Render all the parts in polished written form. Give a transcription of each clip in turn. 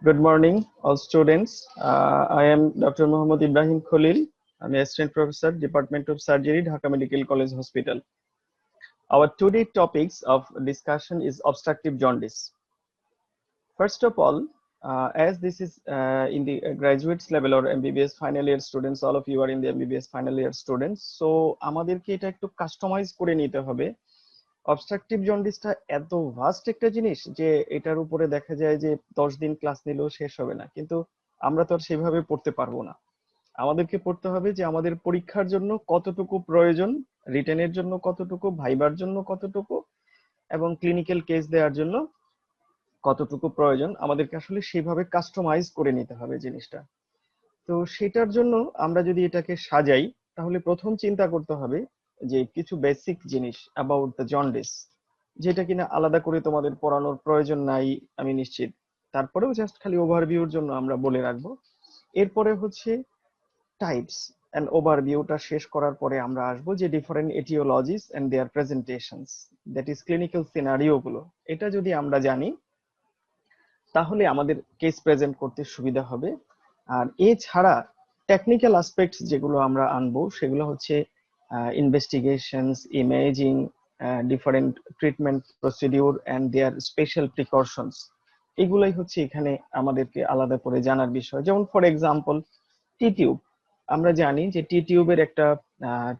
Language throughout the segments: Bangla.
Good morning, all students. I am Dr. Mohammad Ibrahim Khalil. I'm Assistant Professor, Department of Surgery, Dhaka Medical College Hospital. Our today topics of discussion is obstructive jaundice. First of all, as this is in the graduates level or MBBS final year students, all of you are in the MBBS final year students. So আমাদেরকে এটা একটু কাস্টমাইজ করে নিতে হবে। অবস্ট্রাকটিভ জন্ডিসটা এত ভাস্ট একটা জিনিস যে এটার উপরে দেখা যায় যে 10 দিন ক্লাস নিলেও শেষ হবে না, কিন্তু আমরা তো আর সেভাবে পড়তে পারবো না। আমাদেরকে পড়তে হবে যে আমাদের পরীক্ষার জন্য কতটুকু প্রয়োজন, রিটেনের জন্য কতটুকু, ভাইবার জন্য কতটুকু এবং ক্লিনিক্যাল কেস দেওয়ার জন্য কতটুকু প্রয়োজন, আমাদেরকে আসলে সেভাবে কাস্টমাইজ করে নিতে হবে জিনিসটা। তো সেটার জন্য আমরা যদি এটাকে সাজাই, তাহলে প্রথম চিন্তা করতে হবে যে কিছু বেসিক জিনিস অ্যাবাউট দ্য জন্ডিস, যেটা কিনা আলাদা করে তোমাদের পড়ানোর প্রয়োজন নাই আমি নিশ্চিত, তারপরেও জাস্ট খালি ওভারভিউর জন্য আমরা বলে রাখবো। এরপরে হচ্ছে টাইপস এন্ড ওভারভিউটা শেষ করার পরে আমরা আসবো যে different aetiologies and their presentations, that is clinical scenario গুলো। এটা যদি আমরা জানি তাহলে আমাদের কেস প্রেজেন্ট করতে সুবিধা হবে। আর এছাড়া টেকনিক্যাল অ্যাসপেক্টস যেগুলো আমরা আনবো সেগুলো হচ্ছে investigations, imaging, different treatment procedure and their special precautions. এগুলাই হচ্ছে এখানে আমাদেরকে আলাদা করে জানার বিষয়। যেমন ফর এক্সাম্পল টি টিউব, আমরা জানি যে টি টিউবের একটা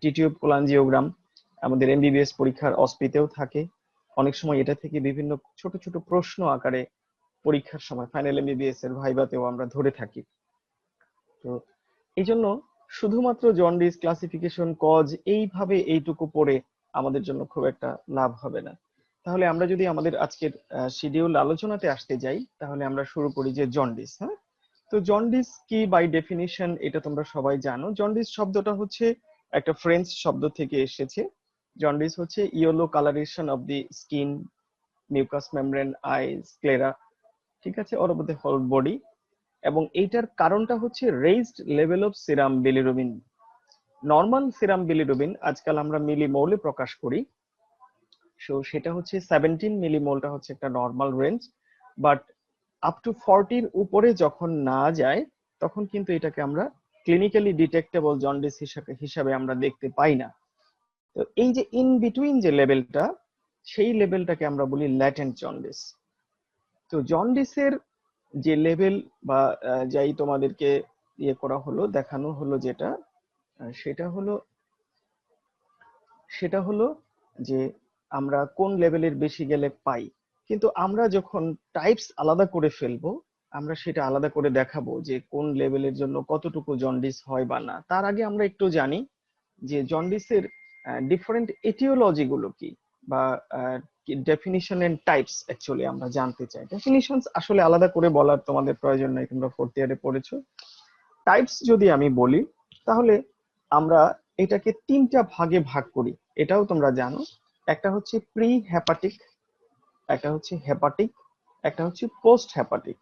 টি টিউব কোলাঞ্জিওগ্রাম আমাদের এমবিবিএস পরীক্ষার অস্পিতেও থাকে। অনেক সময় এটা থেকে বিভিন্ন ছোট ছোট প্রশ্ন আকারে পরীক্ষার সময় ফাইনাল এমবিবিএস এর ভাইভাতেও আমরা ধরে থাকি। তো এই জন্য শুধুমাত্র জন্ডিস ক্লাসিফিকেশন কজ এইভাবে এইটুকু পড়ে আমাদের জন্য খুব একটা লাভ হবে না। তাহলে আমরা যদি আমাদের আজকের শিডিউল আলোচনাতে আসতে যাই, তাহলে আমরা শুরু করি যে জন্ডিস। হ্যাঁ, তো জন্ডিস কি বাই ডেফিনিশন এটা তোমরা সবাই জানো। জন্ডিস শব্দটা হচ্ছে একটা ফ্রেঞ্চ শব্দ থেকে এসেছে। জন্ডিস হচ্ছে yellow colouration of the skin, mucous membrane, eye, sclera, ঠিক আছে, all over the whole body. এবং এইটার কারণটা হচ্ছে raised level of serum bilirubin. Normal serum bilirubin আজকাল আমরা মিলিমোলে প্রকাশ করি, সো সেটা হচ্ছে 17 মিলিমোলটা হচ্ছে একটা normal range. But up to 40 এর উপরে যখন না যায় তখন কিন্তু এটাকে আমরা ক্লিনিক্যালি ডিটেক্টেবল জন্ডিস হিসাবে আমরা দেখতে পাই না। তো এই যে ইন বিটুইন যে লেভেলটা, সেই লেভেলটাকে আমরা বলি ল্যাটেন্ট জন্ডিস। তো জন্ডিসের যে লেভেল বা যাই তোমাদেরকে ইয়ে করা হলো, দেখানো হলো যেটা, সেটা হলো যে আমরা কোন লেভেলের বেশি গেলে পাই। কিন্তু আমরা যখন টাইপস আলাদা করে ফেলবো, আমরা সেটা আলাদা করে দেখাবো যে কোন লেভেলের জন্য কতটুকু জন্ডিস হয় বা না। তার আগে আমরা একটু জানি যে জন্ডিসের ডিফারেন্ট এটিওলজি গুলো কি, বা ডেফিনিশন এন্ড টাইপস অ্যাকচুয়ালি আমরা জানতে চাই। ডেফিনিশনস আসলে আলাদা করে বলার তোমাদের প্রয়োজন নাই, তোমরা ফোর্থ ইয়ারে পড়েছো। টাইপস যদি আমি বলি, তাহলে আমরা এটাকে তিনটা ভাগে ভাগ করি, এটাও তোমরা জানো। একটা হচ্ছে প্রি হেপাটিক, একটা হচ্ছে হেপাটিক, একটা হচ্ছে পোস্ট হেপাটিক।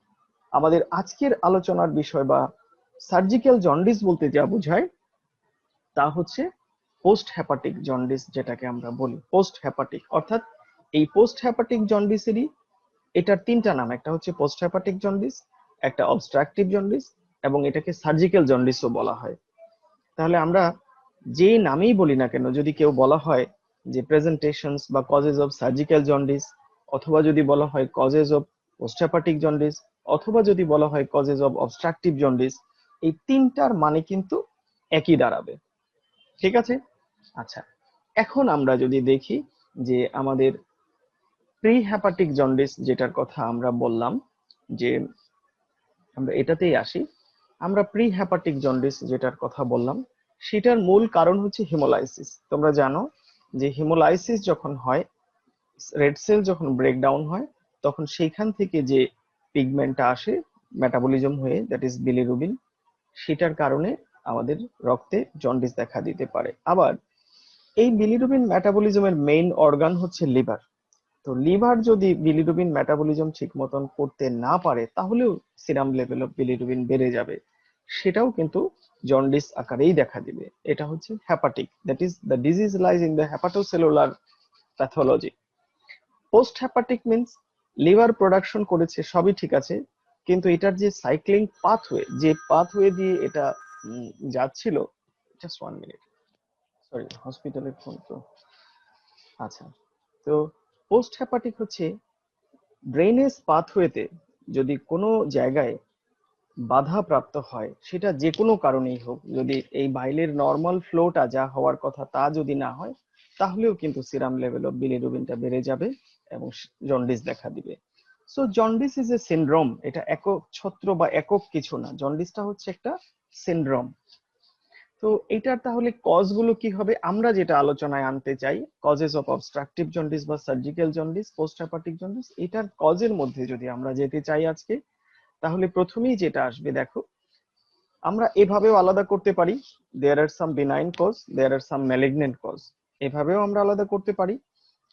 আমাদের আজকের আলোচনার বিষয় বা সার্জিক্যাল জন্ডিস বলতে যা বোঝায় তা হচ্ছে পোস্ট হেপাটিক জন্ডিস, যেটাকে আমরা বলি পোস্ট হেপাটিক। অর্থাৎ এই পোস্ট হেপাটিক জন্ডিসেরই এটার তিনটা নাম, একটা হচ্ছে পোস্ট হেপাটিক জন্ডিস, একটা অবস্ট্রাকটিভ জন্ডিস, এবং এটাকে সার্জিক্যাল জন্ডিসও বলা হয়। তাহলে আমরা যে নামেই বলি না কেন, যদি কেউ বলা হয় যে প্রেজেন্টেশনস বা কজেস অফ সার্জিক্যাল জন্ডিস, অথবা যদি বলা হয় causes of post hepatic jaundice, অথবা যদি বলা হয় কজেস অফ অবস্ট্রাকটিভ জন্ডিস, এই তিনটার মানে কিন্তু একই দাঁড়াবে। ঠিক আছে? আচ্ছা, এখন আমরা যদি দেখি যে আমাদের প্রি হেপাটিক জন্ডিস যেটার কথা আমরা বললাম, যে আমরা এটাতেই আসি। আমরা প্রি হেপাটিক জন্ডিস যেটার কথা বললাম, সেটার মূল কারণ হচ্ছে হিমোলাইসিস। তোমরা জানো যে হিমোলাইসিস যখন হয়, রেড সেল যখন ব্রেকডাউন হয়, তখন সেইখান থেকে যে পিগমেন্টটা আসে মেটাবলিজম হয়ে, দ্যাট ইজ বিলিরুবিন, সেটার কারণে আমাদের রক্তে জন্ডিস দেখা দিতে পারে। আবার এই বিলিরুবিন মেটাবলিজমের মেইন অর্গান হচ্ছে লিভার। তো লিভার যদি বিলিরুবিন মেটাবলিজম ঠিক মতন করতে না পারে, তাহলেও সিরাম লেভেল অফ বিলিরুবিন বেড়ে যাবে, সেটাও কিন্তু জন্ডিস আকারেই দেখা দিবে। এটা হচ্ছে hepatic, that is the disease lies in the hepatocellular pathology. Post hepatic means liver production করেছে, সবই ঠিক আছে, কিন্তু এটার যে সাইক্লিং পাথওয়ে, যে পাথওয়ে দিয়ে এটা যাচ্ছিল, জাস্ট 1 মিনিট, সরি হসপিটালের ফোন তো। আচ্ছা, তো পোস্ট হেপাটিক হচ্ছে ড্রেনেজ পাথওয়েতে যদি কোনো জায়গায় বাধা প্রাপ্ত হয়, সেটা যে কোনো কারণেই হোক, যদি এই বাইলের নর্মাল ফ্লোটা যা হওয়ার কথা তা যদি না হয়, তাহলেও কিন্তু সিরাম লেভেল অফ বিলিরুবিনটা বেড়ে যাবে এবং জন্ডিস দেখা দিবে। So jaundice is a syndrome, এটা একক ছত্র বা একক কিছু না, জন্ডিসটা হচ্ছে একটা সিনড্রোম। তো এটার তাহলে কজ গুলো কি হবে, আমরা যেটা আলোচনায় আনতে চাই, কজেস অফ অবস্ট্রাকটিভ জন্ডিস বা surgical jaundice, post hepatic jaundice, এটার কজের মধ্যে যদি আমরা যেতে চাই আজকে, তাহলে প্রথমেই যেটা আসবে দেখো, আমরা এভাবেও আলাদা করতে পারি, দেয়ার আর সাম বিনাইন কজ, দেয়ার আর সাম ম্যালিগন্যান্ট কজ, এভাবেও আমরা আলাদা করতে পারি।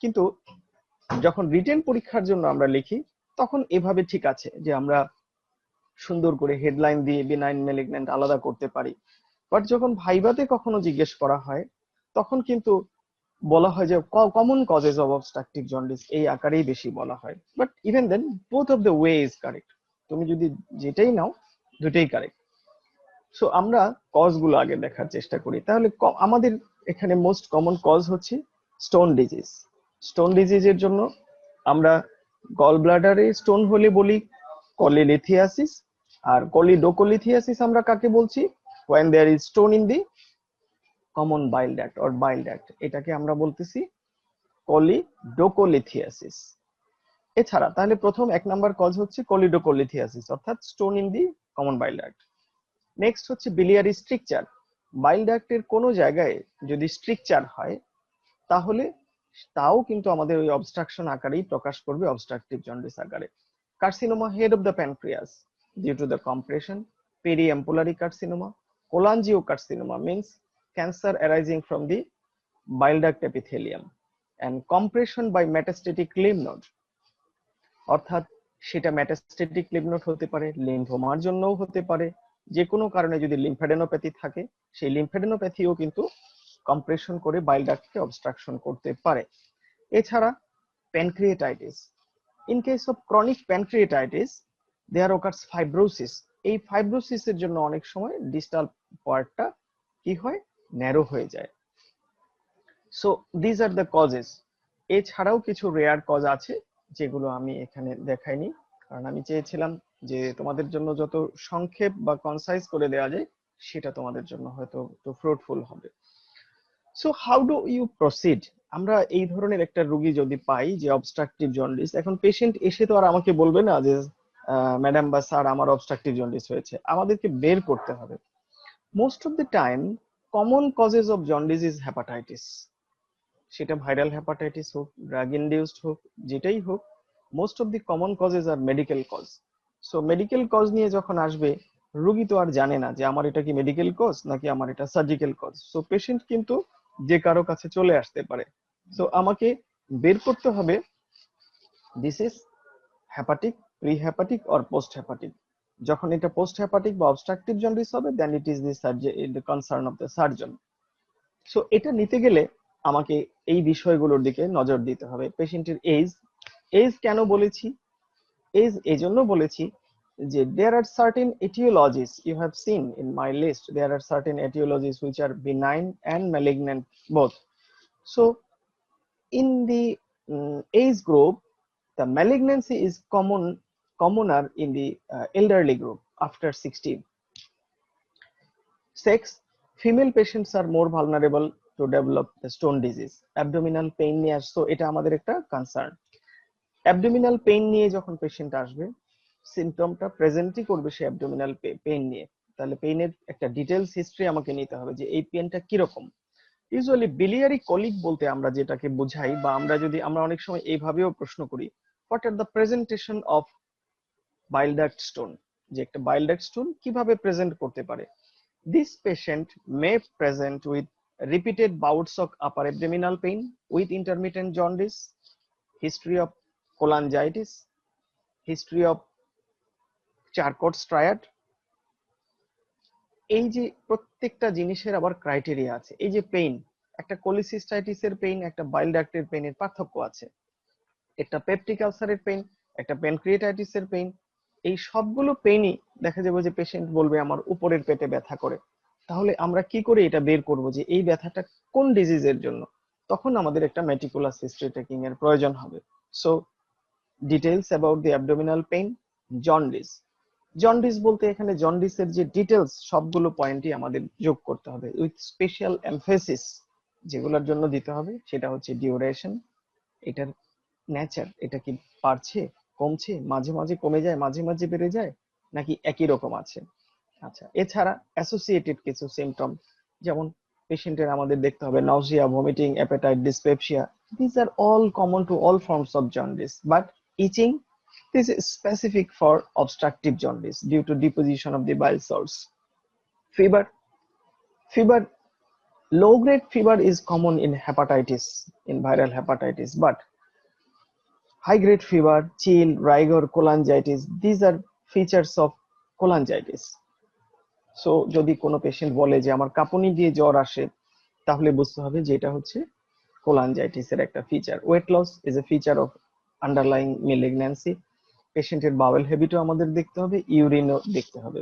কিন্তু যখন রিটেন পরীক্ষার জন্য আমরা লিখি, তখন এভাবে ঠিক আছে যে আমরা সুন্দর করে হেডলাইন দিয়ে বিনাইন ম্যালিগন্যান্ট আলাদা করতে পারি। বাট যখন ভাইভাতে কখনো জিজ্ঞেস করা হয়, তখন কিন্তু বলা হয় যে common causes of obstructive jaundice, এই আকারেই বেশি বলা হয়। But even then both of the way is correct, তুমি যদি যেটাই নাও দুটেই কারেক্ট। সো আমরা কজ গুলো আগে দেখার চেষ্টা করি। তাহলে আমাদের এখানে মোস্ট কমন কজ হচ্ছে স্টোন ডিজিজ। স্টোন ডিজিজের জন্য আমরা গল ব্লাডারে স্টোন হলে বলি কলিলিথিয়াসিস, আর কলিডোকোলিথিয়াসিস আমরা কাকে বলছি, when there is stone in the common bile duct or bile duct, এটাকে আমরা বলতেছি কলিডোকোলিথিয়াসিস। এছাড়া তাহলে প্রথম 1 নম্বর কজ হচ্ছে কলিডোকোলিথিয়াসিস, অর্থাৎ stone in the common bile duct. Next হচ্ছে বিলিয়ারি স্ট্রিকচার, বাইল ডাক্টের কোনো জায়গায় যদি স্ট্রিকচার হয়, তাহলে তাও কিন্তু আমাদের ওই অবস্ট্রাকশন আকারেই প্রকাশ করবে, অবস্ট্রাকটিভ জন্ডিস আকারে। Carcinoma head of the pancreas due to the compression, periampullary carcinoma, cholangiocarcinoma means cancer arising from the bile duct epithelium, and compression by metastatic lymph node, অর্থাৎ সেটা মেটাস্টেটিক লিম্ফ নোড হতে পারে, লিম্ফোমার জন্যও হতে পারে, যে কোনো কারণে যদি লিম্ফেডেনোপ্যাথি থাকে, সেই লিম্ফেডেনোপ্যাথিও কিন্তু কম্প্রেশন করে বাইল ডাক্টকে অবস্ট্রাকশন করতে পারে। এছাড়া pancreatitis, in case of chronic pancreatitis there occurs fibrosis, এই ফাইব্রোসিসের জন্য অনেক সময় ডিস্টাল পার্টটা কি হয়, ন্যারো হয়ে যায়। So these are the causes. এছাড়াও কিছু রেয়ার কজ আছে যেগুলো আমি এখানে দেখাইনি, কারণ আমি চেয়েছিলাম যে তোমাদের জন্য যত সংক্ষেপ বা কনসাইজ করে দেওয়া যায়, সেটা তোমাদের জন্য হয়তো একটু ফ্রুটফুল হবে। So how do you proceed, আমরা এই ধরনের একটা রোগী যদি পাই যে অবস্ট্রাকটিভ জন্ডিস, এখন পেশেন্ট এসে তো আর আমাকে বলবে না যে ম্যাডাম বা স্যার আমার অবস্ট্রাকটিভ জন্ডিস হয়েছে, আমাদেরকে বের করতে হবে। Most of the time common causes of jaundice is hepatitis, সেটা ভাইরাল হেপাটাইটিস হোক, ড্রাগ ইনডিউসড হোক, যেটাই হোক, most of the common causes আর medical cause. So medical cause নিয়ে যখন আসবে, রোগী তো আর জানে না যে আমার এটা কি মেডিকেল কজ নাকি আমার এটা সার্জিক্যাল কজ। সো পেশেন্ট কিন্তু যে কারো কাছে চলে আসতে পারে। সো আমাকে বের করতে হবে this is hepatic, pre hepatic or post hepatic. যখন এটা পোস্ট হেপাটিক বা অবস্ট্রাকটিভ জন্ডিস হবে, then it is the concern of the surgeon. So এটা নিতে গেলে আমাকে এই বিষয়গুলোর দিকে নজর দিতে হবে। পেশেন্টের এজ, এজ কেন বলেছি, এজ এজন্য বলেছি যে there are certain etiologies, you have seen in my list, there are certain etiologies which are benign and malignant both. So in the age group, the malignancy is commoner in the elderly group after 60. Sex, female patients are more vulnerable to develop the stone disease. Abdominal pain নিয়ে আসতো, এটা আমাদের একটা কনসার্ন। অ্যাবডোমিনাল পেইন নিয়ে যখন পেশেন্ট আসবে, সিমটমটা প্রেজেন্টই করবে সে অ্যাবডোমিনাল পেইন নিয়ে, তাহলে পেইনের একটা ডিটেলস হিস্ট্রি আমাকে নিতে হবে যে এই পেইনটা কিরকম। ইউজুয়ালি বিলিয়ারি কলিক বলতে আমরা যেটাকে বোঝাই, বা আমরা অনেক সময় এইভাবেও প্রশ্ন করি, what are the presentation of bile duct stone, যে একটা বাইল ডাক্ট স্টোন কিভাবে প্রেজেন্ট করতে পারে। This patient May present with repeated bouts of upper abdominal pain with intermittent jaundice, history of cholangitis, history of Charcot's triad. এই যে প্রত্যেকটা জিনিসের আবার ক্রাইটেরিয়া আছে। এই যে পেইন, একটা কোলিসিস্টাইটিসের পেইন, একটা বাইল ডাক্টের পেইনের পার্থক্য আছে, একটা পেপটিক আলসারের পেইন, একটা প্যানক্রিয়েটাইটিসের পেইন, এই সবগুলো পেইনই দেখা যাবে যে পেশেন্ট বলবে আমার উপরের পেটে ব্যথা করে। তাহলে আমরা কি করে এটা বের করব যে এই ব্যথাটা কোন ডিজিজের জন্য? তখন আমাদের একটা মেটিকুলাস হিস্ট্রি টেকিং এর প্রয়োজন হবে। So details about the abdominal pain, jaundice. Jaundice বলতে এখানে জন্ডিসের যে ডিটেইলস সবগুলো পয়েন্টই আমাদের যোগ করতে হবে উইথ স্পেশাল এমফেসিস। যেগুলোর জন্য দিতে হবে সেটা হচ্ছে ডিউরেশন, এটার নেচার, এটা কি বাড়ছে, কমছে, মাঝে মাঝে কমে যায়, মাঝে মাঝে বেড়ে যায়, নাকি একই রকম আছে। আচ্ছা, এছাড়া অ্যাসোসিয়েটেড কিছু সিমটম, যেমন পেশেন্টের আমাদের দেখতে হবে nausea, vomiting, appetite, dyspepsia. This are all common to all forms of jaundice, but itching, this is specific for obstructive jaundice due to deposition of the bile salts. Fever, fever, low grade fever is common in hepatitis, in viral hepatitis, but high grade fever, chill, rigor, cholangitis, these are features of cholangitis. So যদি কোনো পেশেন্ট বলে যে আমার কাঁপুনি দিয়ে জ্বর আসে, তাহলে বুঝতে হবে যে এটা হচ্ছে কোলাঞ্জাইটিস এর একটা feature. Weight loss is a feature of underlying malignancy. পেশেন্টের বাওয়েল হ্যাবিটও আমাদের দেখতে হবে, ইউরিনও দেখতে হবে।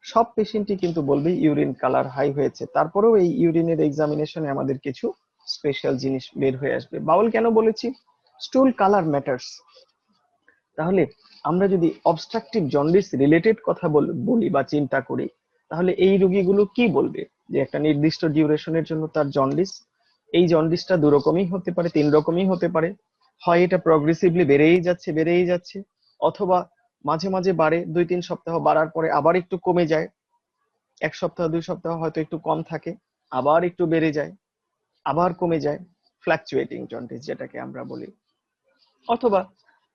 সব পেশেন্টই কিন্তু বলবে ইউরিন কালার হাই হয়েছে, তারপরেও এই ইউরিনের এক্সামিনেশনে আমাদের কিছু স্পেশাল জিনিস বের হয়ে আসবে। বাউল কেন বলেছি? স্টুল কালার ম্যাটার্স। তাহলে আমরা যদি অবস্ট্রাকটিভ জন্ডিস রিলেটেড কথা বলি বা চিন্তা করি, তাহলে এই রোগীগুলো কি বলবে যে একটা নির্দিষ্ট ডিউরেশনের জন্য তার জন্ডিস, এই জন্ডিসটা দু রকমই হতে পারে, তিন রকমই হতে পারে। হয় এটা প্রগ্রেসিভলি বেড়েই যাচ্ছে, অথবা মাঝে মাঝে বাড়ে, 2-3 সপ্তাহ বাড়ার পরে আবার একটু কমে যায়, 1 সপ্তাহ 2 সপ্তাহ হয়তো একটু কম থাকে, আবার একটু বেড়ে যায়, আবার কমে যায়, ফ্ল্যাকচুয়েটিং জন্ডিস যেটাকে আমরা বলি। অথবা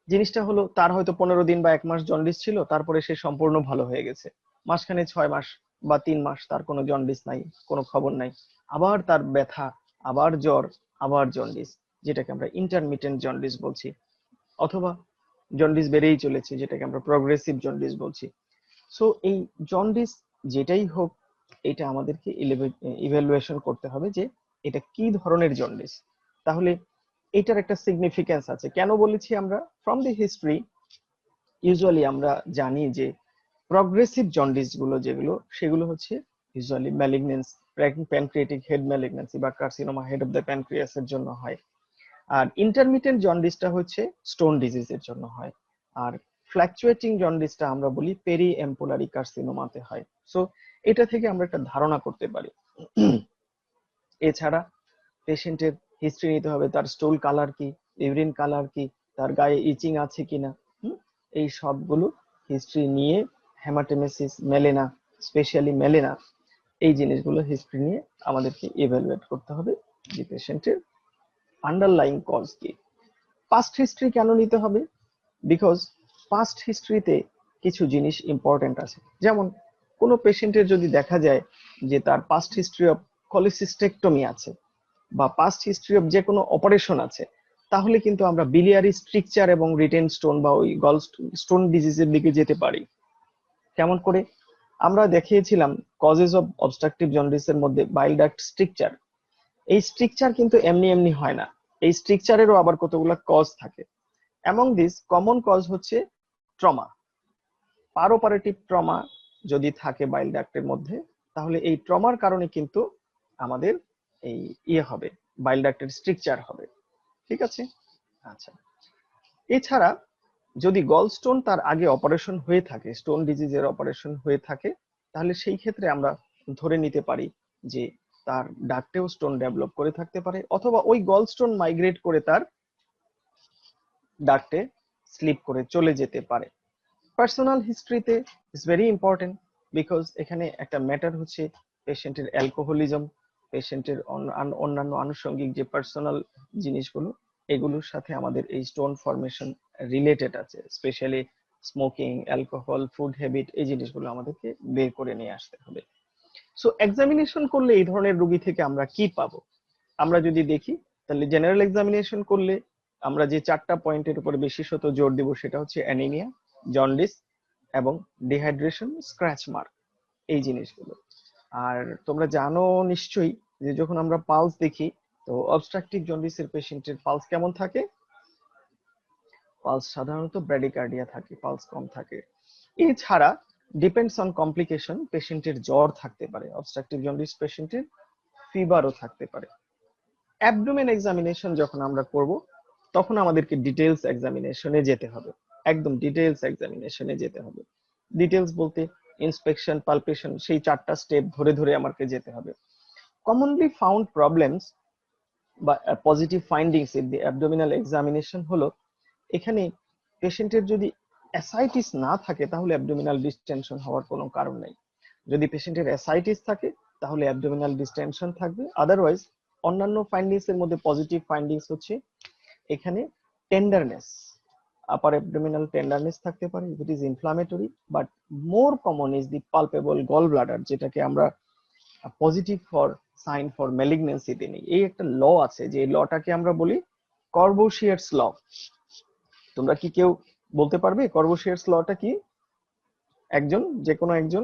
জিনিসটা হলো তার হয়তো 15 দিন বা 1 মাস জন্ডিস ছিল, তারপরে সে সম্পূর্ণ ভালো হয়ে গেছে, মাঝখানে 6 মাস বা 3 মাস তার কোনো জন্ডিস নাই, কোনো খবর নাই, আবার তার ব্যথা, আবার জ্বর, আবার জন্ডিস, যেটাকে আমরা ইন্টারমিটেন্ট জন্ডিস বলছি। অথবা জন্ডিস বেড়েই চলেছে, যেটাকে আমরা প্রগ্রেসিভ জন্ডিস বলছি। সো এই জন্ডিস যেটাই হোক, এটা আমাদেরকে ইভ্যালুয়েশন করতে হবে যে এটা কি ধরনের জন্ডিস। তাহলে এটার একটা সিগনিফিকেন্স আছে। কেন বলেছি আমরা? ফ্রম দি হিস্ট্রি ইউজুয়ালি আমরা জানি যে প্রগ্রেসিভ জন্ডিস গুলো যেগুলো, সেগুলো হচ্ছে ইউজুয়ালি ম্যালিগনেন্স, প্যানক্রিয়াটিক হেড ম্যালিগনেন্সি বা carcinoma head of the pancreas এর জন্য হয়। আর ইন্টারমিটেন্ট জন্ডিসটা হচ্ছে স্টোন ডিজিজের জন্য হয়। আর ফ্ল্যাকচুয়েটিং জন্ডিসটা আমরা বলি পেরি এম্পোলারি কার্সিনোমাতে হয়। সো এটা থেকে আমরা একটা ধারণা করতে পারি। এছাড়া পেশেন্টের হিস্ট্রি নিতে হবে, তার স্টুল কালার কি, ইউরিন কালার কি, তার গায়ে ইচিং আছে কিনা, এই সবগুলো হিস্ট্রি নিয়ে, হেমাটেমেসিস, মেলেনা, স্পেশালি মেলেনা, এই জিনিসগুলো হিস্ট্রি নিয়ে আমাদেরকে ইভ্যালুয়েট করতে হবে যে পেশেন্টের আন্ডারলাইং কজ কি। পাস্ট হিস্ট্রি কেন নিতে হবে? বিকজ পাস্ট হিস্ট্রিতে কিছু জিনিস ইম্পর্টেন্ট আছে। যেমন কোনো পেশেন্টের যদি দেখা যায় যে তার পাস্ট হিস্ট্রি অফ কলিসিস্টেকটমি আছে বা পাস্ট হিস্ট্রি অফ যে কোনো অপারেশন আছে, তাহলে কিন্তু আমরা বিলিয়ারি স্ট্রিকচার এবং রিটেন স্টোন বা ওই গল স্টোন ডিজিজের দিকে যেতে পারি। কেমন করে? আমরা দেখিয়েছিলাম কজেস অফ অবস্ট্রাকটিভ জন্ডিসের মধ্যে বাইল ডাক্ট স্ট্রিকচার। এই স্ট্রিকচার কিন্তু এমনি এমনি হয় না, এই স্ট্রিকচারেরও আবার কতগুলো কজ থাকে। অ্যামং দিস কমন কজ হচ্ছে ট্রমা, পারোপারেটিভ ট্রমা যদি থাকে বাইল ডাক্টের মধ্যে, তাহলে এই ট্রমার কারণে কিন্তু আমাদের এই হবে, বাইল ডাক্টের স্ট্রিকচার হবে। ঠিক আছে? আচ্ছা, এছাড়া যদি গলস্টোন তার আগে অপারেশন হয়ে থাকে, স্টোন ডিজিজের অপারেশন হয়ে থাকে, তাহলে সেই ক্ষেত্রে আমরা ধরে নিতে পারি যে তার ডাক্টেও স্টোন ডেভেলপ করে থাকতে পারে, অথবা ওই গলস্টোন মাইগ্রেট করে তার ডাক্টে স্লিপ করে চলে যেতে পারে। পার্সোনাল হিস্ট্রিতে ইজ ভেরি ইম্পর্টেন্ট, বিকজ এখানে একটা ম্যাটার হচ্ছে পেশেন্টের অ্যালকোহলিজম, পেশেন্টের অন্যান্য আনুষঙ্গিক যে পার্সোনাল জিনিসগুলো, এগুলোর সাথে আমাদের এই স্টোন ফরমেশন রিলেটেড আছে। Specially smoking, alcohol, food habit, এই জিনিসগুলো আমাদেরকে বের করে নিয়ে আসতে হবে। সো এক্সামিনেশন করলে এই ধরনের রোগী থেকে আমরা কি পাবো? আমরা যদি দেখি, তাহলে জেনারেল এক্সামিনেশন করলে আমরা যে 4টা পয়েন্টের উপর বিশেষত জোর দেব, সেটা হচ্ছে অ্যানিমিয়া, জন্ডিস এবং ডিহাইড্রেশন, স্ক্র্যাচ মার্ক, এই জিনিসগুলো। আর তোমরা জানো নিশ্চয়ই যে যখন আমরা পালস দেখি, তো অবস্ট্রাকটিভ জন্ডিসের পেশেন্টের পালস কেমন থাকে? পালস সাধারণত ব্র্যাডিকার্ডিয়া থাকে, পালস কম থাকে। এছাড়া ডিপেন্ডস অন কমপ্লিকেশন, পেশেন্টের জ্বর থাকতে পারে, অবস্ট্রাকটিভ জন্ডিস পেশেন্টের ফিভারও থাকতে পারে। অ্যাবডোমেন এক্সামিনেশন যখন আমরা করব তখন আমাদেরকে ডিটেলস এক্সামিনেশনে যেতে হবে, একদম ডিটেলস এক্সামিনেশনে যেতে হবে। ডিটেলস বলতে ইন্সপেকশন, পালপেশন, সেই 4টা স্টেপ ধরে ধরে আমাকে যেতে হবে। কমনলি ফাউন্ড প্রবলেমস বা positive findings in the abdominal examination হলো, এখানে পেশেন্টের যদি অ্যাসাইটিস না থাকে তাহলে অ্যাবডোমিনাল ডিস্টেনশন হওয়ার কোনো কারণ নেই। যদি পেশেন্টের অ্যাসাইটিস থাকে তাহলে অ্যাবডোমিনাল ডিস্টেনশন থাকবে। আদারওয়াইজ অন্যান্য ফাইন্ডিংস এর মধ্যে পজিটিভ ফাইন্ডিংস হচ্ছে এখানে টেন্ডারনেস, আপার অ্যাবডোমিনাল টেন্ডারনেস থাকতে পারে, it is inflammatory, but more common is the palpable gall bladder, যেটাকে আমরা পজিটিভ ফর সাইন ফর ম্যালিগন্যান্সিতে নেই। এই একটা ল আছে, যে লটাকে আমরা বলি কর্বোশিয়ারস ল। তোমরা কি কেউ বলতে পারবে কর্বোশিয়ারস লটা কি? একজন, যে কোনো একজন?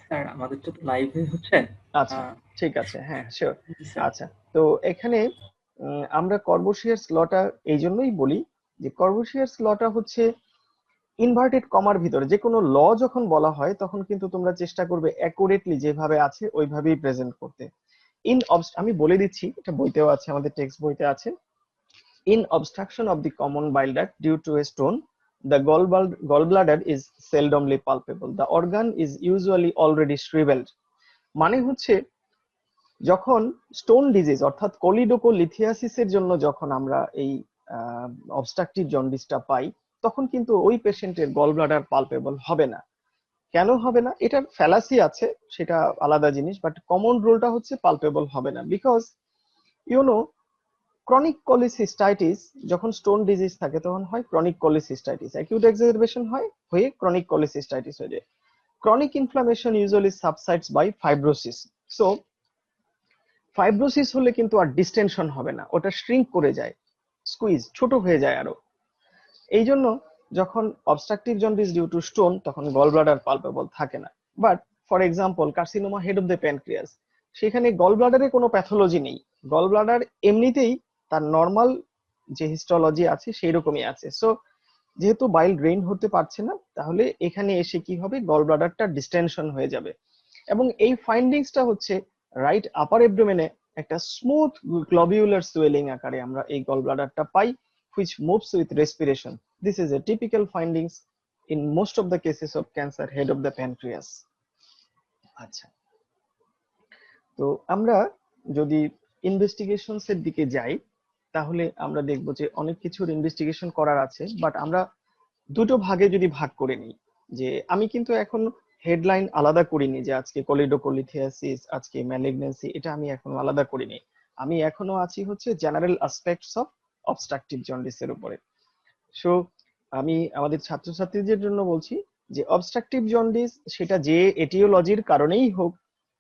স্যার আমাদের তো লাইভে হচ্ছে। আচ্ছা ঠিক আছে, হ্যাঁ শিওর। আচ্ছা, তো এখানে আমরা কর্বোশিয়ারস লটা এই জন্যই বলি যে কর্বোশিয়ারস লটা হচ্ছে ইনভার্টেড কমার ভিতরে যে কোনো ল যখন বলা হয় তখন কিন্তু তোমরা চেষ্টা করবে অ্যাকুরেটলি যেভাবে আছে ওইভাবেই প্রেজেন্ট করতে। আমি বলে দিচ্ছি, এটা বইতেও আছে, আমাদের টেক্সট বইতে আছে। In obstruction of the common bile duct due to a stone, the gallbladder is seldomly palpable, the organ is usually already shriveled। মানে হচ্ছে যখন স্টোন ডিজিজ অর্থাৎ কোলিডোকোলিথিয়াসিসের জন্য যখন আমরা এই অবস্ট্রাকটিভ জন্ডিসটা পাই তখন কিন্তু ওই পেশেন্টের গল ব্লাডার পালপেবল হবে না। কেন হবে না? এটার ফ্যালাসি আছে, সেটা আলাদা জিনিস, বাট কমন রুলটা হচ্ছে পালপেবল হবে না। বিকজ ইউনো ক্রনিক কোলিসিস্টাইটিস, যখন স্টোন ডিজিজ থাকে তখন হয় ক্রনিক কোলিসিস্টাইটিস, অ্যাকিউট এক্সারবেশন হয়, হয়ে ক্রনিক কোলিসিস্টাইটিস হয়ে যায়। Chronic inflammation usually subsides by fibrosis. So fibrosis হলে কিন্তু আর ডিস্টেনশন হবে না, ওটা শ্রিঙ্ক করে যায়, স্কুইজ, ছোট হয়ে যায় আরো। এই জন্য যখন obstructive jaundice due to stone তখন গল ব্লাডার পালপেবল থাকে না। But for example carcinoma head of the pancreas, সেখানে গল ব্লাডারে কোনো প্যাথোলজি নেই, গল ব্লাডার এমনিতেই তার নর্মাল যে হিস্টোলজি আছে সেই রকমই আছে। সো যেহেতু বাইল ড্রেইন হতে পারছে না তাহলে এখানে এসে কি হবে, গল ব্লাডারটা ডিস্টেনশন হয়ে যাবে। এবং এই ফাইন্ডিংসটা হচ্ছে রাইট আপার অ্যাবডোমেনে একটা স্মুথ গ্লোবিউলার সোয়েলিং আকারে আমরা এই গল ব্লাডারটা পাই, which moves with respiration. This is a typical findings in most of the cases of cancer head of the pancreas. আচ্ছা, তো আমরা যদি ইনভেস্টিগেশনস এর দিকে যাই তাহলে আমরা দেখব যে অনেক কিছুর ইনভেস্টিগেশন করার আছে, বাট আমরা দুটো ভাগে যদি ভাগ করে নিই, যে আমি কিন্তু এখন হেডলাইন আলাদা করিনি যে আজকে কোলিডোকোলিথিয়াসিস, আজকে ম্যালিগন্যান্সি, এটা আমি এখনো আলাদা করিনি। আমি এখনো আছি হচ্ছে জেনারেল অ্যাসপেক্টস অফ অবস্ট্রাকটিভ জন্ডিসের উপরে। সো আমি আমাদের ছাত্রছাত্রীদের জন্য বলছি যে অবস্ট্রাকটিভ জন্ডিস সেটা যে এটিওলজির কারণেই হোক,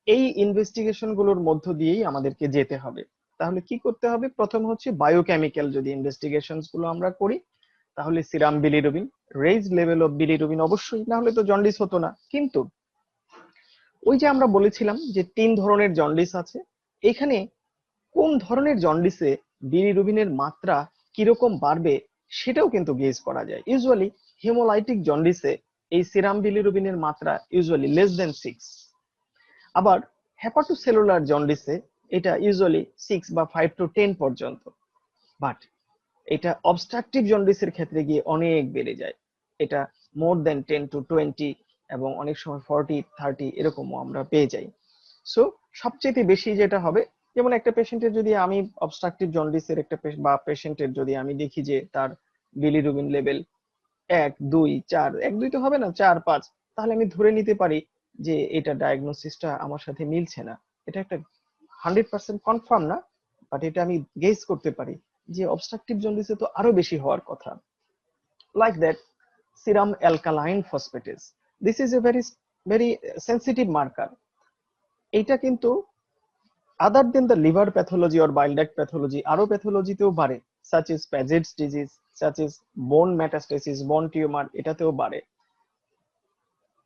এই ইনভেস্টিগেশন গুলোর মধ্য দিয়েই আমাদেরকে যেতে হবে। তাহলে কি করতে হবে? প্রথম হচ্ছে বায়োকেমিক্যাল যদি ইনভেস্টিগেশনস গুলো আমরা করি তাহলে serum bilirubin, raise level of bilirubin অবশ্যই, না হলে তো জন্ডিস হতো না। কিন্তু ওই যে আমরা বলেছিলাম যে 3 ধরনের জন্ডিস আছে, এখানে কোন ধরনের জন্ডিসে বিলিরুবিনের মাত্রা কিরকম বাড়বে সেটাও কিন্তু গেজ করা যায়। ইউজুয়ালি হেমোলাইটিক জন্ডিসে এই সিরাম বিলিরুবিনের মাত্রা ইউজুয়ালি <6। আবার হেপাটোসেলুলার জন্ডিসে এটা ইউজুয়ালি 6 বা 5 to 10 পর্যন্ত। বাট এটা অবস্ট্রাকটিভ জন্ডিসের ক্ষেত্রে গিয়ে অনেক বেড়ে যায়, এটা মোর দেন 10 to 20 এবং অনেক সময় 40-30 এরকমও আমরা পেয়ে যাই। সো সবচেয়ে বেশি যেটা হবে, যেমন একটা পেশেন্টের যদি আমি অবস্ট্রাকটিভ জন্ডিসের একটা বা পেশেন্টের যদি আমি দেখি যে তার বিলিরুবিন লেভেল 1, 2, 4, 1, 2 তো হবে না, 4, 5, তাহলে আমি ধরে নিতে পারি যে এটা ডায়াগনোসিসটা আমার সাথে মিলছে না। এটা একটা 100% কনফার্ম না, বাট এটা আমি গেস করতে পারি যে অবস্ট্রাকটিভ জন্ডিসে তো আরো বেশি হওয়ার কথা। Like that serum alkaline phosphatase, this is a very very sensitive marker. এইটা কিন্তু other than the liver pathology or bile duct pathology আরো প্যাথোলজিতেও বাড়ে, such is Paget's disease, such is bone metastasis, bone tumour, এটাতেও বাড়ে।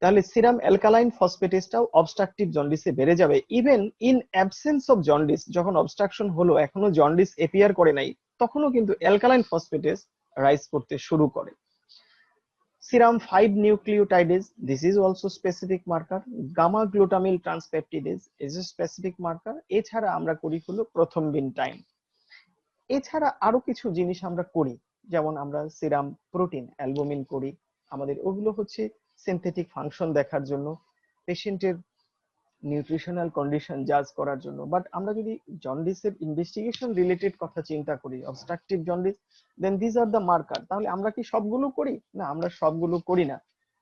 তাহলে সিরাম অ্যালকালাইন ফসফেটেজটাও অবস্ট্রাকটিভ জন্ডিসে বেড়ে যাবে even in absence of jaundice. যখন অবস্ট্রাকশন হলো এখনো জন্ডিস এপিয়ার করে নাই তখনও কিন্তু অ্যালকালাইন ফসফেটেজ রাইজ করতে শুরু করে। Serum 5 nucleotidase, this is also specific marker. Gamma glutamyl transpeptidase is a specific marker. এছাড়া আমরা করি হলো প্রথম বিন টাইম। এছাড়া আরো কিছু জিনিস আমরা করি, যেমন আমরা সিরাম প্রোটিন অ্যালবুমিন করি, আমাদের ওগুলো হচ্ছে সিনথেটিক ফাংশন দেখার জন্য, পেশেন্টের নিউট্রিশনাল কন্ডিশন জাজ করার জন্য। বাট আমরা যদি জন্ডিসের ইনভেস্টিগেশন রিলেটেড কথা চিন্তা করি, obstructive jaundice, then this are the marker. তাহলে আমরা কি সবগুলো করি? না, আমরা সবগুলো করি না।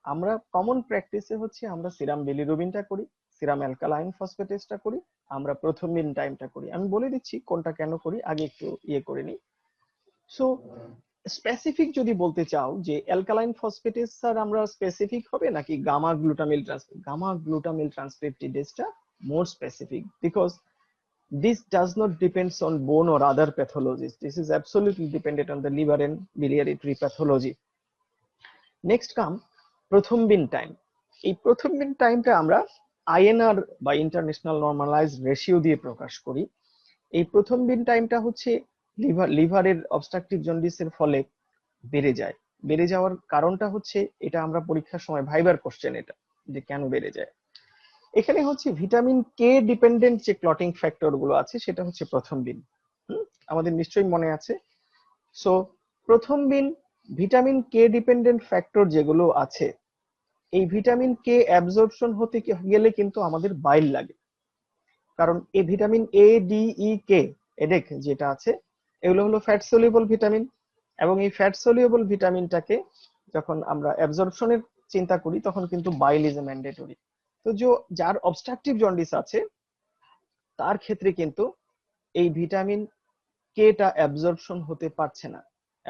আমরা কমন প্র্যাকটিসে হচ্ছে আমরা সিরাম বিলিরুবিনটা করি, সিরাম অ্যালকালাইন ফসফেটেসটা করি, আমরা প্রথম মিন টাইমটা করি। আমি বলে দিচ্ছি কোনটা কেন করি, আগে একটু করে নিই। সো স্পেসিফিক যদি বলতে চাও যে অ্যালকালাইন ফসফেটেস স্যার আমরা স্পেসিফিক হবে নাকি gamma গ্লুটামিল ট্রান্সপেপটিডেসটা more specific, because this does not depends on bone or other pathologies. This is absolutely dependent on the liver and biliary tree pathology. Next come প্রথম বিন টাইম। এই প্রথম বিন টাইমটা আমরা আইএনআর বা ইন্টারন্যাশনাল নরমালাইজড রেশিও দিয়ে প্রকাশ করি। এই প্রথম বিন টাইমটা হচ্ছে লিভারের অবস্ট্রাকটিভ জন্ডিসের ফলে বেড়ে যায়। বেড়ে যাওয়ার কারণটা হচ্ছে, এটা আমরা পরীক্ষার সময় ভাইবার কোশ্চেন, এটা যে কেন বেড়ে যায়। এখানে হচ্ছে ভিটামিন কে ডিপেন্ডেন্ট যে ক্লটিং ফ্যাক্টর গুলো আছে সেটা হচ্ছে প্রথম বিন। আমাদের নিশ্চয়ই মনে আছে। সো প্রথম বিন ভিটামিন কে ডিপেন্ডেন্ট ফ্যাক্টর যেগুলো আছে, এই ভিটামিন কে অ্যাবজর্পশন হতে গেলে কিন্তু আমাদের বাইল লাগে। কারণ এই ভিটামিন এ ডি ই কে এডেক যেটা আছে, এগুলো হলো ফ্যাট সলিউবল ভিটামিন, এবং এই ফ্যাট সলিউবল ভিটামিনটাকে যখন আমরা অ্যাবজর্পশনের চিন্তা করি তখন কিন্তু বাইল ইজ এ ম্যান্ডেটরি। তো যার অবস্ট্রাকটিভ জন্ডিস আছে তার ক্ষেত্রে কিন্তু এই ভিটামিন কেটা অ্যাবজর্পশন হতে পারছে না,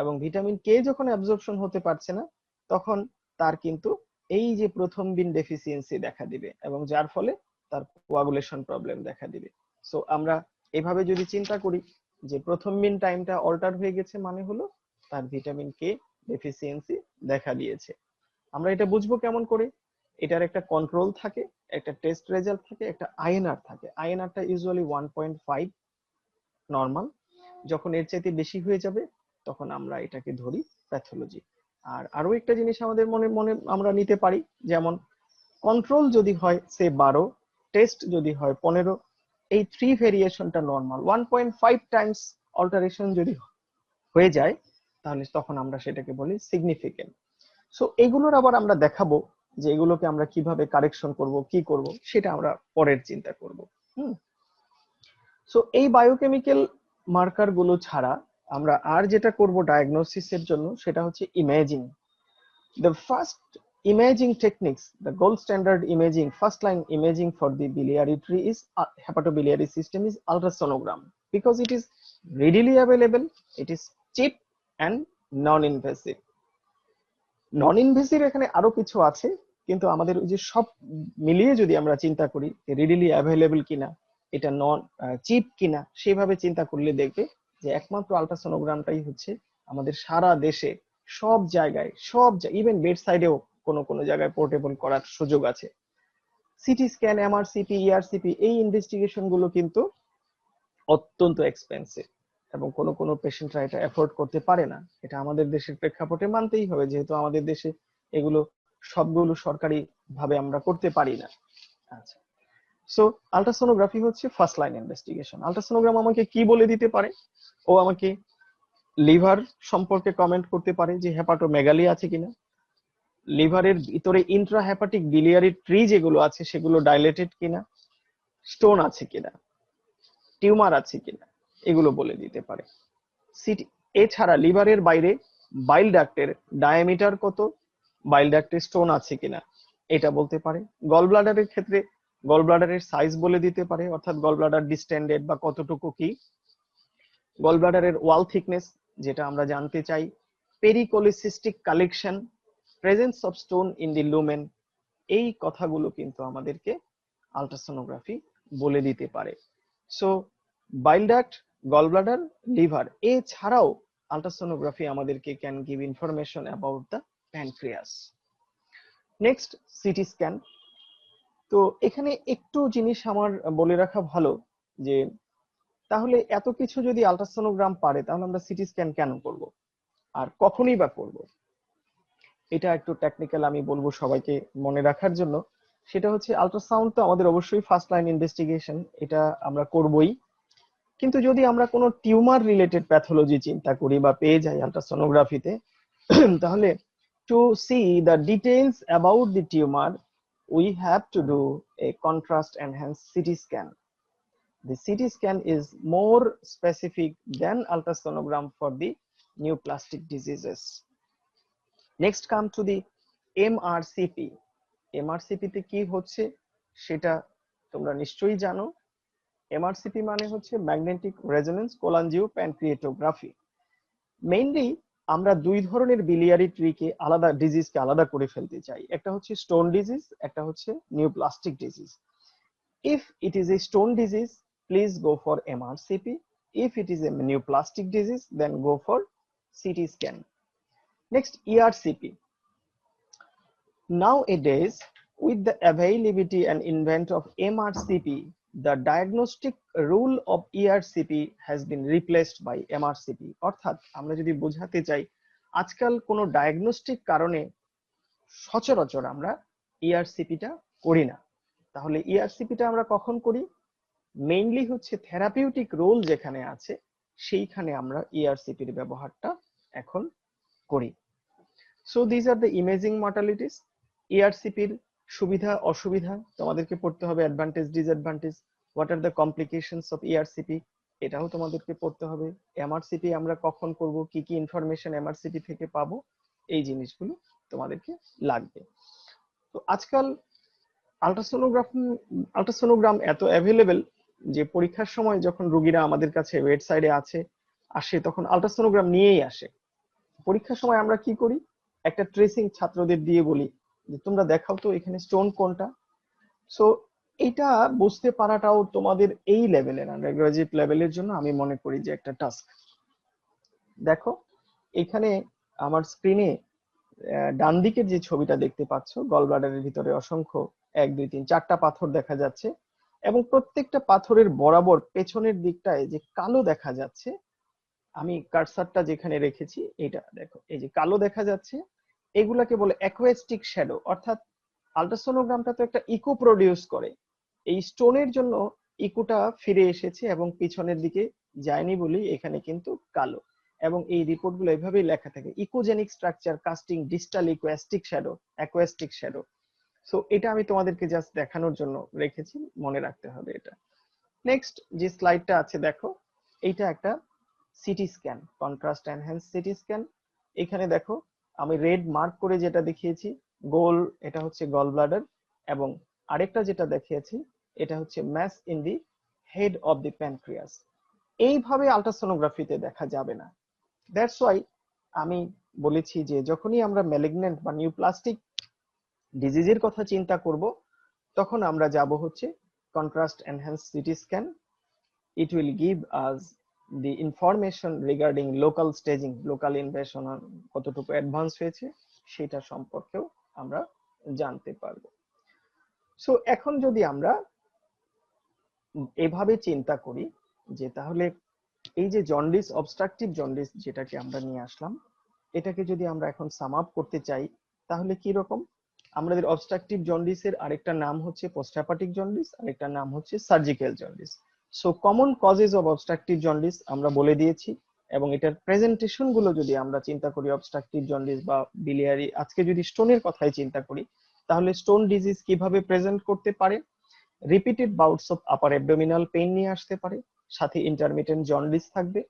এবং ভিটামিন কে যখন অ্যাবজর্পশন হতে পারছে না তখন তার কিন্তু এই যে প্রথম বিন ডেফিসিয়েন্সি দেখা দিবে, এবং যার ফলে তার কোয়াগুলেশন প্রবলেম দেখা দিবে। সো আমরা এভাবে যদি চিন্তা করি যে প্রথম বিন টাইমটা অল্টার হয়ে গেছে, মানে হলো তার ভিটামিন কে ডেফিসিয়েন্সি দেখা দিয়েছে। আমরা এটা বুঝবো কেমন করে? এটার একটা কন্ট্রোল থাকে, একটা টেস্ট রেজাল্ট থাকে, একটা আইএনআর থাকে। আইএনআরটা ইউজুয়ালি 1.5 নরমাল। যখন এর চাইতে বেশি হয়ে যাবে তখন আমরা এটাকে ধরি প্যাথোলজি। আর আরো একটা জিনিস আমাদের মনে মনে আমরা নিতে পারি, যেমন কন্ট্রোল যদি হয় সে 12, টেস্ট যদি হয় 15, এই 3 ভেরিয়েশনটা নরমাল। 1.5 টাইমস অল্টারেশন যদি হয়ে যায় তাহলে তখন আমরা সেটাকে বলি সিগনিফিকেন্ট। সো এগুলোর আবার আমরা দেখাবো যে এগুলোকে আমরা কিভাবে কারেকশন করব, কি করব, সেটা আমরা পরের চিন্তা করব। সো এই বায়োকেমিক্যাল মার্কার গুলো ছাড়া আমরা আর যেটা করব ডায়াগনোসিসের জন্য সেটা হচ্ছে imaging. The first imaging techniques, the gold standard imaging, first line imaging for the biliary tree is hepatobiliary system is ultrasonogram, because it is readily available, it is cheap and non-invasive. Non invasive এখানে আরো কিছু আছে, কিন্তু আমাদের ওই যে সব মিলিয়ে যদি আমরা চিন্তা করি রিডিলি অ্যাভেলেবল কিনা, এটা নন চিপ কিনা, সেভাবে চিন্তা করলে দেখবে যে একমাত্র আল্ট্রাসোনোগ্রামটাই হচ্ছে আমাদের সারা দেশে সব জায়গায়, ইভেন বেড সাইডেও কোনো কোনো জায়গায় পোর্টেবল করার সুযোগ আছে। সিটি স্ক্যান, এমআরসিপি, ইআরসিপি, এই ইনভেস্টিগেশন গুলো কিন্তু অত্যন্ত এক্সপেন্সিভ, এবং কোনো কোনো পেশেন্টরা এটা এফোর্ড করতে পারে না। এটা আমাদের দেশের প্রেক্ষাপটে মানতেই হবে, যেহেতু আমাদের দেশে এগুলো সবগুলো সরকারি ভাবে আমরা করতে পারি না। আচ্ছা, সো আল্ট্রাসোনোগ্রাফি হচ্ছে ফার্স্ট লাইন ইনভেস্টিগেশন। আল্ট্রাসোনোগ্রাম আমাকে কি বলে দিতে পারে? ও আমাকে লিভার সম্পর্কে কমেন্ট করতে পারে যে হেপাটোমেগালি আছে কিনা, লিভারের ভিতরে ইন্ট্রাহেপাটিক বিলিয়ারি ট্রি যেগুলো আছে সেগুলো ডাইলেটেড কিনা, স্টোন আছে কিনা, টিউমার আছে কিনা, এগুলো বলে দিতে পারে। সিটি এছাড়া লিভারের বাইরে বাইল ডাক্টের ডায়ামিটার কত, বাইল ডাক্টে স্টোন আছে কিনা এটা বলতে পারে। গল ব্লাডারের ক্ষেত্রে গল ব্লাডারের সাইজ বলে দিতে পারে, অর্থাৎ গল ব্লাডার ডিস্টেন্ডেড বা কতটুকু কি। গল ব্লাডারের ওয়াল থিকনেস যেটা আমরা জানতে চাই, pericholecystic collection, presence of stone in the lumen, এই কথাগুলো কিন্তু আমাদেরকে আল্ট্রাসোনোগ্রাফি বলে দিতে পারে। So bile duct, gall bladder, liver এছাড়াও আল্ট্রাসোনোগ্রাফি আমাদেরকে can give information about the pancreas. Next CT scan. তো এখানে একটু জিনিস আমার বলে রাখা ভালো, যে তাহলে এত কিছু যদি আল্ট্রাসোনোগ্রাম পারে তাহলে আমরা সিটি স্ক্যান কেন করব? আর কখনই বা করব, এটা একটু টেকনিক্যাল আমি বলবো সবাইকে মনে রাখার জন্য। সেটা হচ্ছে আল্ট্রাসাউন্ড তো আমাদের অবশ্যই ফার্স্ট লাইন ইনভেস্টিগেশন, এটা আমরা করবই। কিন্তু যদি আমরা কোনো টিউমার রিলেটেড প্যাথোলজি চিন্তা করি বা পেয়ে যাই আল্ট্রাসোনোগ্রাফিতে, তাহলে to see the details about the tumour we have to do a contrast enhanced CT scan. The CT scan is more specific than ultrasonogram for the neoplastic diseases. Next come to the MRCP. MRCP তে কি হচ্ছে সেটা তোমরা নিশ্চয়ই জানো। MRCP মানে হচ্ছে ম্যাগনেটিক রেজোনেন্স কোলাঞ্জিওপ্যানক্রিয়েটোগ্রাফি। মেইনলি আমরা দুই ধরনের বিলিয়ারি ট্রিকে আলাদা ডিজিজকে আলাদা করে ফেলতে চাই, একটা হচ্ছে স্টোন ডিজিজ, একটা হচ্ছে নিউপ্লাস্টিক disease. If it is a stone disease, please go for MRCP. If it is a neoplastic disease, then go for CT scan. Next, ERCP. Nowadays, with the availability and invent of MRCP, the diagnostic rule of ERCP has been replaced by MRCP. অর্থাৎ আমরা যদি বোঝাতে চাই, আজকাল কোনো ডায়াগনস্টিক কারণে সচরাচর আমরা ইআরসিপিটা করি না। তাহলে ইআরসিপিটা আমরা কখন করি? মেইনলি হচ্ছে থেরাপিউটিক রোল যেখানে আছে সেইখানে আমরা ইআরসিপির ব্যবহারটা এখন করি। So these are the imaging modalities. ইআরসিপির সুবিধা অসুবিধা তোমাদেরকে পড়তে হবে, advantage disadvantage, what are the complications of ERCP, এটাও তোমাদেরকে পড়তে হবে। এমআরসিপি আমরা কখন করব, কি কি ইনফরমেশন এমআরসিপি থেকে পাবো, এই জিনিসগুলো তোমাদেরকে লাগবে। তো আজকাল আল্ট্রাসোনোগ্রাম এত অ্যাভেলেবেল যে পরীক্ষার সময় যখন রোগীরা আমাদের কাছে ওয়েবসাইটে আসে তখন আল্ট্রাসোনোগ্রাম নিয়েই আসে। পরীক্ষার সময় আমরা কি করি, একটা ট্রেসিং ছাত্রদের দিয়ে বলি যে তোমরা দেখাও তো এখানে স্টোন কোনটা। সো এটা বুঝতে পারাটাও তোমাদের এই লেভেলের আন্ডারগ্রাজুয়েট লেভেলের জন্য আমি মনে করি যে একটা টাস্ক। দেখো এখানে আমার স্ক্রিনে ডান দিকের যে ছবিটা দেখতে পাচ্ছ, গল ব্লাডারের ভিতরে অসংখ্য 1 2 3 4টা পাথর দেখা যাচ্ছে এবং প্রত্যেকটা পাথরের বরাবর পেছনের দিকটায় যে কালো দেখা যাচ্ছে, আমি কার্সারটা যেখানে রেখেছি এটা দেখো, এই যে কালো দেখা যাচ্ছে, এগুলাকে বলে অ্যাকুয়াস্টিক শ্যাডো। অর্থাৎ আল্ট্রাসোনোগ্রামটা তো একটা ইকো প্রডিউস করে, এই স্টোনের জন্য ইকোটা ফিরে এসেছে এবং পিছনের দিকে যায়নি বলেই এখানে কিন্তু কালো। এবং এই রিপোর্টগুলো এভাবেই লেখা থাকে, echogenic structure casting distal acoustic shadow. So এটা আমি তোমাদেরকে জাস্ট দেখানোর জন্য রেখেছি, মনে রাখতে হবে এটা। নেক্সট যে স্লাইডটা আছে দেখো, এইটা একটা CT scan, contrast enhance CT scan. এখানে দেখো আমি রেড মার্ক করে যেটা দেখিয়েছি গোল, এটা হচ্ছে গল ব্লাডার, এবং আরেকটা যেটা দেখিয়েছি এটা হচ্ছে mass in the head of the pancreas. এইভাবে আল্ট্রাসোনোগ্রাফিতে দেখা যাবে না। দ্যাটস ওয়াই আমি বলেছি যে যখনই আমরা ম্যালিগন্যান্ট বা নিউপ্লাস্টিক ডিজিজের কথা চিন্তা করব তখন আমরা যাব হচ্ছে contrast enhance CT scan. It will give us the information regarding local staging, local invasion কতটুকু অ্যাডভান্স হয়েছে সেটা সম্পর্কেও আমরা জানতে পারবো। সো এখন যদি আমরা এভাবে চিন্তা করি যে তাহলে এই যে জন্ডিস, অবস্ট্রাকটিভ জন্ডিস যেটাকে আমরা নিয়ে আসলাম, এটাকে যদি আমরা এখন সাম আপ করতে চাই তাহলে কি রকম? আমাদের অবস্ট্রাকটিভ জন্ডিসের আরেকটা নাম হচ্ছে পোস্ট হেপাটিক জন্ডিস, আরেকটা নাম হচ্ছে surgical jaundice. So common causes of obstructive jaundice আমরা বলে দিয়েছি, এবং এটার প্রেজেন্টেশন গুলো যদি আমরা চিন্তা করি, অবস্ট্রাকটিভ জন্ডিস বা বিলিয়ারি, আজকে যদি স্টোনের কথাই চিন্তা করি তাহলে স্টোন ডিজিজ কিভাবে প্রেজেন্ট করতে পারে? Repeated bouts of upper abdominal pain নিয়ে আসতে পারে, সাথে ইন্টারমিটেন্ট জন্ডিস থাকবে,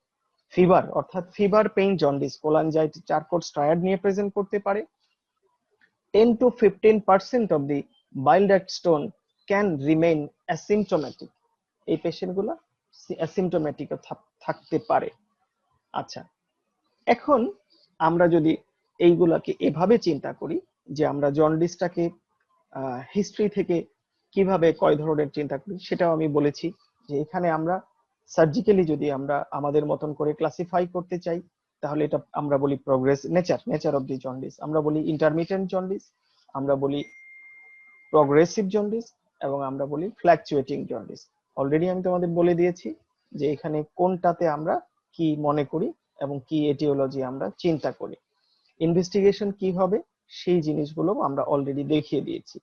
ফিভার অর্থাৎ fever pain jaundice cholangitis Charcot's triad নিয়ে প্রেজেন্ট করতে পারে। 10 to 15% of the bile duct stone can remain asymptomatic. এই পেশেন্টগুলো অ্যাসিম্পটোমেটিক থাকতে পারে। আচ্ছা, এখন আমরা যদি এইগুলাকে এভাবে চিন্তা করি যে আমরা জন্ডিসটাকে হিস্ট্রি থেকে কিভাবে কয় ধরনের চিন্তা করি, সেটাও আমি বলেছি যে এখানে আমরা সার্জিক্যালি যদি আমরা আমাদের মতন করে ক্লাসিফাই করতে চাই তাহলে এটা আমরা বলি নেচার অফ দি জন্ডিস, আমরা বলি ইন্টারমিটেন্ট জন্ডিস, আমরা বলি প্রগ্রেসিভ জন্ডিস, এবং আমরা বলি ফ্ল্যাকচুয়েটিং জন্ডিস। অলরেডি আমি তোমাদের বলে দিয়েছি যে এখানে কোনটাতে আমরা কি মনে করি এবং কি এটিওলজি আমরা চিন্তা করি। ইনভেস্টিগেশন কি হবে সেই জিনিসগুলো আমরা অলরেডি দেখিয়ে দিয়েছি।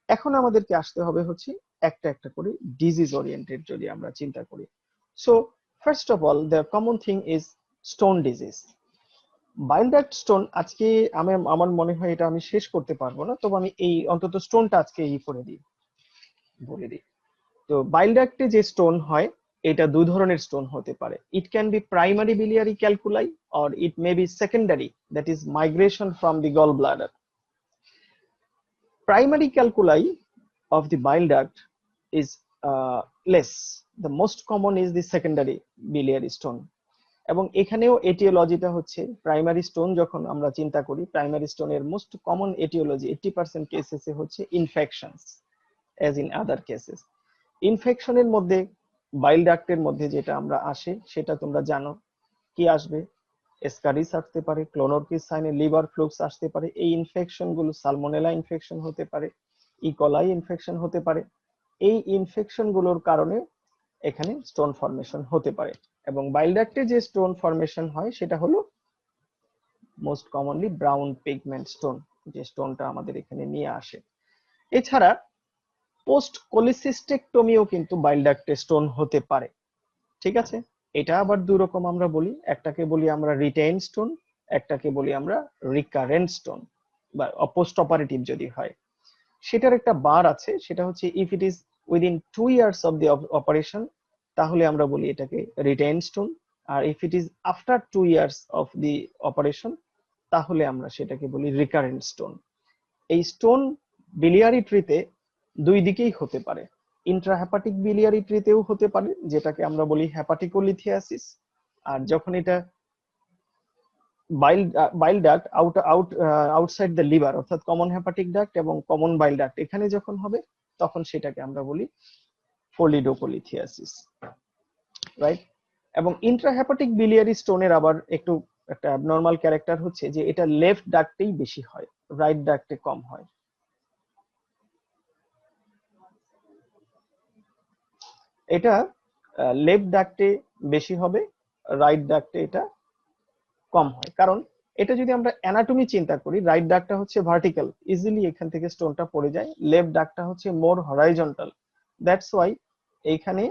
এখন আমাদেরকে আসতে হবে হচ্ছে একটা একটা করে ডিজিজ ওরিয়েন্টেড যদি আমরা চিন্তা করি। So first of all the common thing is stone disease. Bile duct stone আজকে আমার মনে হয় এটা আমি শেষ করতে পারবো না, তবে আমি এই অন্তত স্টোনটা আজকে বলে দিই। তো বাইল ডাক্টে যে স্টোন হয় এটা দুই ধরনের স্টোন হতে পারে। It can be primary biliary calculi or it may be secondary, that is migration from the gall bladder. Primary calculi of the bile duct is less. The most common is the secondary biliary stone. এবং এখানেও এটিওলজিটা হচ্ছে প্রাইমারি স্টোন। যখন আমরা চিন্তা করি প্রাইমারি স্টোনের মোস্ট কমন এটিওলজি 80% কেসেসে হচ্ছে infections, as in other cases. ইনফেকশনের মধ্যে বাইল ডাক্টের মধ্যে যেটা আমরা আসে সেটা তোমরা জানো কি আসবে। এসকারিস আসতে পারে, ক্লোনোরকিস সাইনে লিভার ফ্লুক্স আসতে পারে। এই ইনফেকশন গুলো সালমোনেলা ইনফেকশন হতে পারে, ইকোলাই ইনফেকশন হতে পারে। এই ইনফেকশন গুলোর কারণে এখানে স্টোন ফরমেশন হতে পারে। এবং বাইল ডাক্টে যে স্টোন ফরমেশন হয় সেটা হলো most commonly brown pigment stone, যে স্টোনটা আমাদের এখানে নিয়ে আসে। এছাড়া পোস্ট কোলিসিস্টেকটমিও কিন্তু বাইল ডাক্টে স্টোন হতে পারে। ঠিক আছে, এটা আবার দুই রকম আমরা বলি, একটাকে বলি আমরা রিটেইন স্টোন, একটাকে বলি আমরা রিকারেন্ট স্টোন বা পোস্ট অপারেটিভ যদি হয়। সেটার একটা বার আছে, সেটা হচ্ছে if it is within 2 years of the operation তাহলে আমরা বলি এটাকে রিটেইন স্টোন, আর if it is after 2 years of the operation তাহলে আমরা সেটাকে বলি রিকারেন্ট স্টোন। এই স্টোন বিলিয়ারি ট্রিতে দুই দিকেই হতে পারে। ইন্ট্রাহেপাটিক বিলিয়ারি ট্রিতেও হতে পারে, যেটাকে আমরা বলি হেপাটিকোলিথিয়াসিস। আর যখন এটা বাইল ডাক্ট আউটসাইড দ্য লিভার, অর্থাৎ কমন হেপাটিক ডাক্ট এবং কমন বাইল ডাক্ট এখানে যখন হবে তখন সেটাকে আমরা বলি ফলিডোকোলিথিয়াসিস, রাইট। এবং ইন্ট্রাহেপাটিক বিলিয়ারি স্টোনের আবার একটু একটা অ্যাবনর্মাল ক্যারেক্টার হচ্ছে যে এটা লেফট ডাক্টেই বেশি হয়, রাইট ডাক্টে কম হয়। এটা লেফট ডাক্টে বেশি হবে, রাইট ডাক্টে এটা কম হয়। কারণ এটা যদি আমরা অ্যানাটমি চিন্তা করি, রাইট ডাক্টটা হচ্ছে ভার্টিক্যাল, ইজিলি এখান থেকে স্টোনটা পড়ে যায়। লেফট ডাক্টটা হচ্ছে মোর হরাইজন্টাল, দ্যাটস ওয়াই এইখানে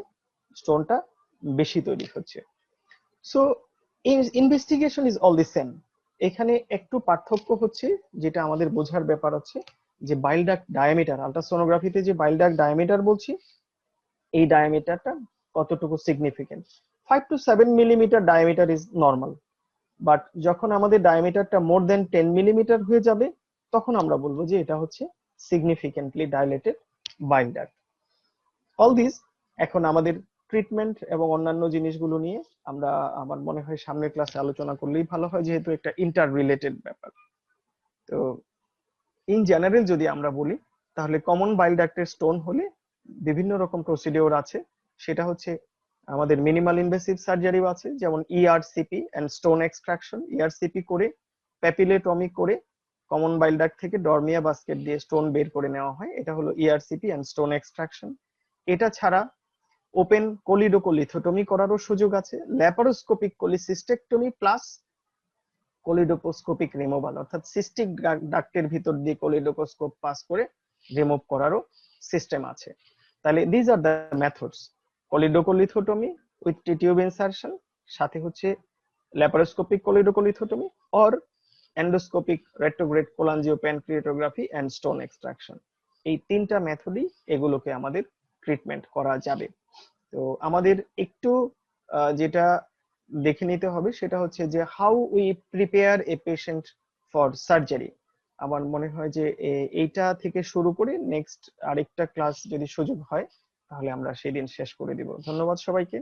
স্টোনটা বেশি তৈরি হচ্ছে। So investigation is all the same. এখানে একটু পার্থক্য হচ্ছে, যেটা আমাদের বোঝার ব্যাপার আছে, যে বাইল ডাক্ট ডায়ামিটার, আল্ট্রাসোনোগ্রাফিতে যে বাইল ডাক্ট ডায়ামিটার বলছি এই ডায়ামিটারটা কতটুকু significant. 5 to 7 millimetre diameter is normal, but যখন আমাদের ডায়ামিটারটা মোর দেন 10 মিলিমিটার হয়ে যাবে তখন আমরা বলবো যে এটা হচ্ছে significantly dilated bile duct. All this এখন আমাদের ট্রিটমেন্ট এবং অন্যান্য জিনিসগুলো নিয়ে আমরা আমার মনে হয় সামনের ক্লাসে আলোচনা করলেই ভালো হয়, যেহেতু একটা ইন্টার রিলেটেড ব্যাপার। তো ইন জেনারেল যদি আমরা বলি তাহলে কমন বাইল ডাক্টের স্টোন হলে বিভিন্ন রকম প্রসিডিওর আছে। সেটা হচ্ছে আমাদের মিনিমাল ইনভেসিভ সার্জারিও আছে, যেমন ERCP and stone extraction. ERCP করে প্যাপিলেটমি করে কমন বাইল ডাক্ট থেকে ডরমিয়া বাস্কেট দিয়ে স্টোন বের করে নেওয়া হয়, এটা হলো ইআরসিপি এন্ড স্টোন এক্সট্রাকশন। এটা ছাড়া ওপেন কোলিডোকোলিথোটমি করারও সুযোগ আছে, laparoscopic cholecystectomy plus choledochoscopic removal, অর্থাৎ সিস্টিক ডাক্টের ভিতর দিয়ে কোলিডোকোস্কোপ পাস করে রিমুভ করারও সিস্টেম আছে। তাহলে this are the methods: choledocholithotomy with tube insertion, সাথে হচ্ছে laparoscopic choledocholithotomy or endoscopic retrograde cholangiopancreatography and stone extraction. এই তিনটা মেথডই এগুলোকে আমাদের ট্রিটমেন্ট করা যাবে। তো আমাদের একটু যেটা দেখে নিতে হবে সেটা হচ্ছে যে how we prepare a patient for surgery. আমার মনে হয় যে এইটা থেকে শুরু করে নেক্সট আরেকটা ক্লাস যদি সুযোগ হয় তাহলে আমরা সেদিন শেষ করে দিব। ধন্যবাদ সবাইকে।